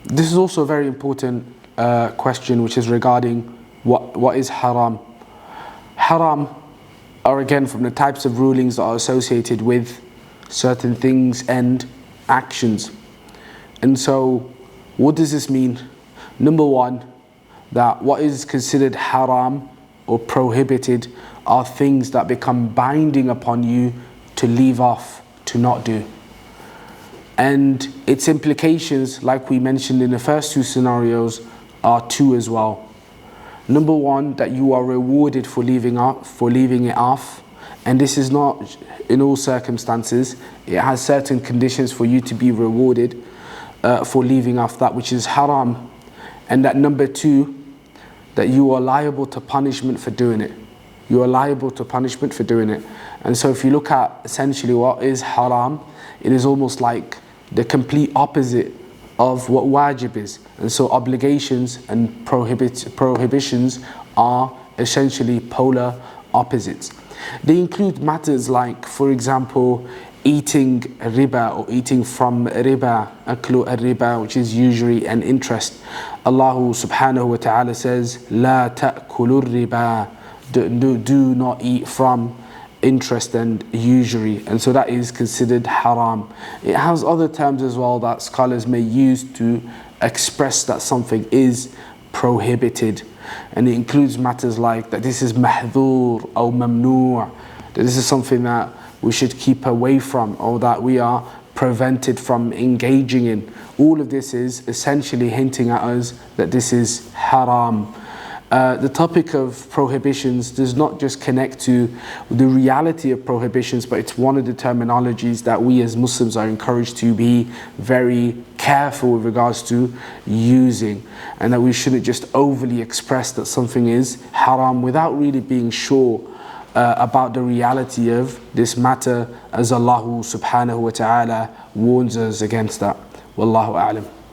This is also a very important question, which is regarding what is haram. Haram are again from the types of rulings that are associated with certain things and actions. And so what does this mean? Number one, that what is considered haram or prohibited are things that become binding upon you to leave off, to not do. And its implications, like we mentioned in the first two scenarios, are two as well. Number one, that you are rewarded for leaving it off. And this is not in all circumstances. It has certain conditions for you to be rewarded for leaving off that which is haram. And that number two, that you are liable to punishment for doing it. You are liable to punishment for doing it. And so if you look at essentially what is haram, it is almost like the complete opposite of what wajib is. And so obligations and prohibitions are essentially polar opposites. They include matters like, for example, eating riba or eating from riba, aklu riba, which is usury and interest. Allah subhanahu wa ta'ala says, La ta'kulu riba, do not eat from interest and usury. And so that is considered haram. It has other terms as well that scholars may use to express that something is prohibited. And it includes matters like that this is mahdhur or mamnu', that this is something that we should keep away from or that we are prevented from engaging in. All of this is essentially hinting at us that this is haram. The topic of prohibitions does not just connect to the reality of prohibitions, but it's one of the terminologies that we as Muslims are encouraged to be very careful with regards to using, and that we shouldn't just overly express that something is haram without really being sure about the reality of this matter, as Allah subhanahu wa ta'ala warns us against that. Wallahu a'lam.